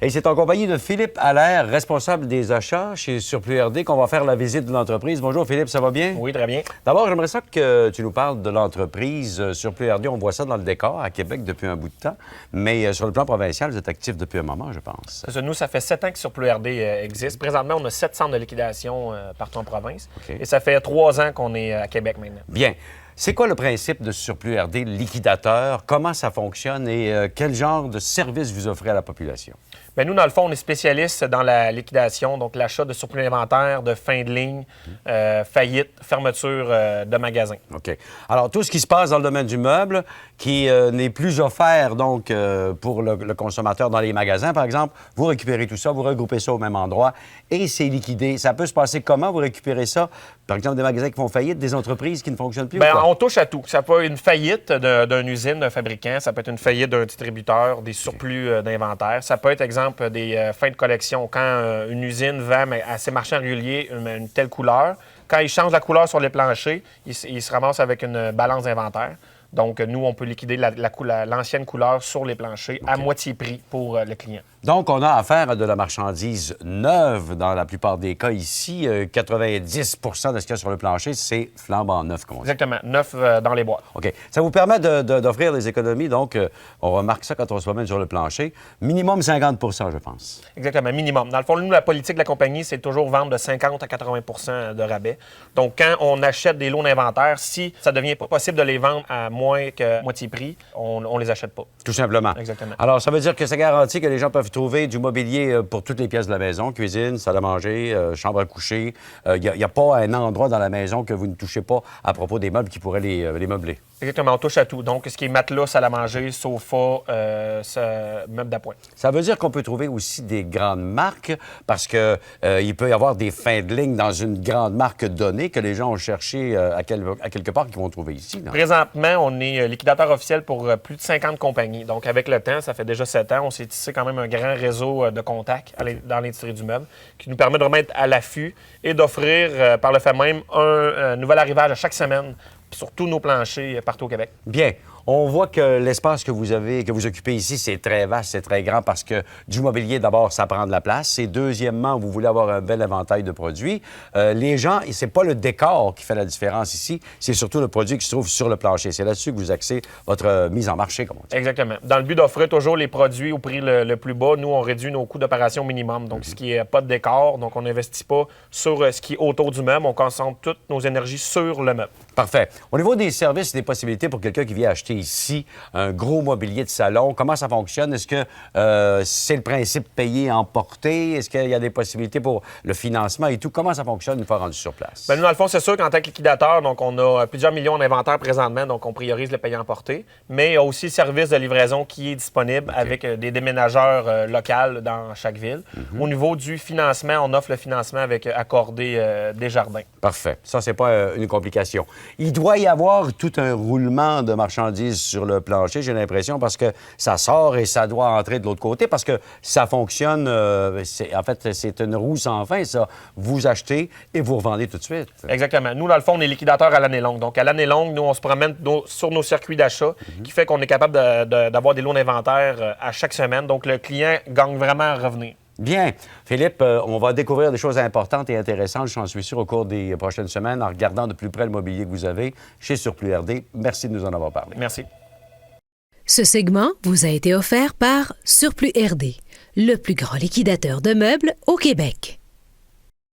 Et c'est en compagnie de Philippe Allaire, responsable des achats chez Surplus RD, qu'on va faire la visite de l'entreprise. Bonjour Philippe, ça va bien? Oui, très bien. D'abord, j'aimerais ça que tu nous parles de l'entreprise Surplus RD. On voit ça dans le décor à Québec depuis un bout de temps, mais sur le plan provincial, vous êtes actif depuis un moment, je pense. Nous, ça fait 7 ans que Surplus RD existe. Présentement, on a 7 centres de liquidation partout en province. OK. Et ça fait 3 ans qu'on est à Québec maintenant. Bien. C'est quoi le principe de Surplus RD liquidateur? Comment ça fonctionne et quel genre de service vous offrez à la population? Bien, nous, dans le fond, on est spécialiste dans la liquidation, donc l'achat de surplus d'inventaire, de fin de ligne, faillite, fermeture de magasins. OK. Alors, tout ce qui se passe dans le domaine du meuble, qui n'est plus offert, donc, pour le consommateur dans les magasins, par exemple, vous récupérez tout ça, vous regroupez ça au même endroit et c'est liquidé. Ça peut se passer comment? Vous récupérez ça, par exemple, des magasins qui font faillite, des entreprises qui ne fonctionnent plus? Bien, on touche à tout. Ça peut être une faillite d'une usine, d'un fabricant, ça peut être une faillite d'un distributeur, des surplus d'inventaire. Ça peut être, exemple, des fins de collection. Quand une usine vend à ses marchands réguliers une telle couleur, quand ils changent la couleur sur les planchers, ils se ramassent avec une balance d'inventaire. Donc, nous, on peut liquider l'ancienne couleur sur les planchers à moitié prix pour le client. Donc, on a affaire à de la marchandise neuve dans la plupart des cas ici. 90 de ce qu'il y a sur le plancher, c'est flambant neuf, comme on dit. Exactement, neuf dans les boîtes. OK. Ça vous permet d'offrir des économies. Donc, on remarque ça quand on se promène sur le plancher. Minimum 50 je pense. Exactement, minimum. Dans le fond, nous, la politique de la compagnie, c'est toujours vendre de 50 à 80 de rabais. Donc, quand on achète des lots d'inventaire, si ça devient pas possible de les vendre à moins que moitié prix, on les achète pas. Tout simplement. Exactement. Alors, ça veut dire que ça garantit que les gens peuvent trouver du mobilier pour toutes les pièces de la maison, cuisine, salle à manger, chambre à coucher. Il n'y a pas un endroit dans la maison que vous ne touchez pas à propos des meubles qui pourraient les meubler. Exactement, on touche à tout. Donc, ce qui est matelas, salle à manger, sofa, meubles d'appoint. Ça veut dire qu'on peut trouver aussi des grandes marques parce que il peut y avoir des fins de ligne dans une grande marque donnée que les gens ont cherché à quelque part qu'ils vont trouver ici. Non? Présentement, on est liquidateur officiel pour plus de 50 compagnies. Donc, avec le temps, ça fait déjà 7 ans, on s'est tissé quand même un grand réseau de contacts dans l'industrie du meuble qui nous permet de remettre à l'affût et d'offrir par le fait même un nouvel arrivage à chaque semaine sur tous nos planchers partout au Québec. Bien. On voit que l'espace que vous occupez ici, c'est très vaste, c'est très grand parce que du mobilier, d'abord, ça prend de la place. Et deuxièmement, vous voulez avoir un bel éventail de produits. Les gens, c'est pas le décor qui fait la différence ici, c'est surtout le produit qui se trouve sur le plancher. C'est là-dessus que vous axez votre mise en marché, comme on dit. Exactement. Dans le but d'offrir toujours les produits au prix le plus bas, nous, on réduit nos coûts d'opération minimum. Donc, ce qui n'est pas de décor, donc on n'investit pas sur ce qui est autour du meuble, on concentre toutes nos énergies sur le meuble. Parfait. Au niveau des services et des possibilités pour quelqu'un qui vient acheter ici un gros mobilier de salon, comment ça fonctionne? Est-ce que c'est le principe payé emporté? Est-ce qu'il y a des possibilités pour le financement et tout? Comment ça fonctionne une fois rendu sur place? Bien, nous, dans le fond, c'est sûr qu'en tant que liquidateur, donc on a plusieurs millions d'inventaires présentement, donc on priorise le payé emporté. Mais il y a aussi le service de livraison qui est disponible avec des déménageurs locaux dans chaque ville. Au niveau du financement, on offre le financement avec Accordé Desjardins. Parfait. Ça, c'est pas une complication. Il doit y avoir tout un roulement de marchandises sur le plancher, j'ai l'impression, parce que ça sort et ça doit entrer de l'autre côté, parce que ça fonctionne... en fait, c'est une roue sans fin, ça. Vous achetez et vous revendez tout de suite. Exactement. Nous, dans le fond, on est liquidateur à l'année longue. Donc, à l'année longue, nous, on se promène sur nos circuits d'achat, qui fait qu'on est capable d'avoir des lots d'inventaire à chaque semaine. Donc, le client gagne vraiment à revenir. Bien. Philippe, on va découvrir des choses importantes et intéressantes, j'en suis sûr, au cours des prochaines semaines, en regardant de plus près le mobilier que vous avez chez Surplus RD. Merci de nous en avoir parlé. Merci. Ce segment vous a été offert par Surplus RD, le plus grand liquidateur de meubles au Québec.